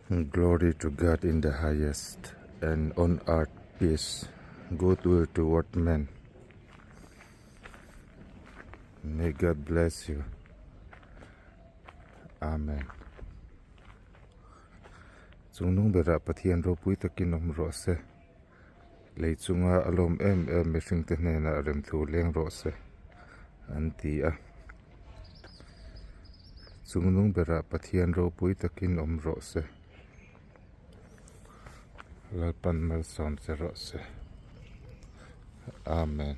Glory to God in the highest, and on earth peace, goodwill toward men. May God bless you. Amen. Chung nung bera pathian ro pui takin om ro se. Lei chunga alom me hring te hna rem thu leng ro se. An ti a. Chung nung bera pathian ro pui takin om ro se. Lalpan mal som se ro se. Amen.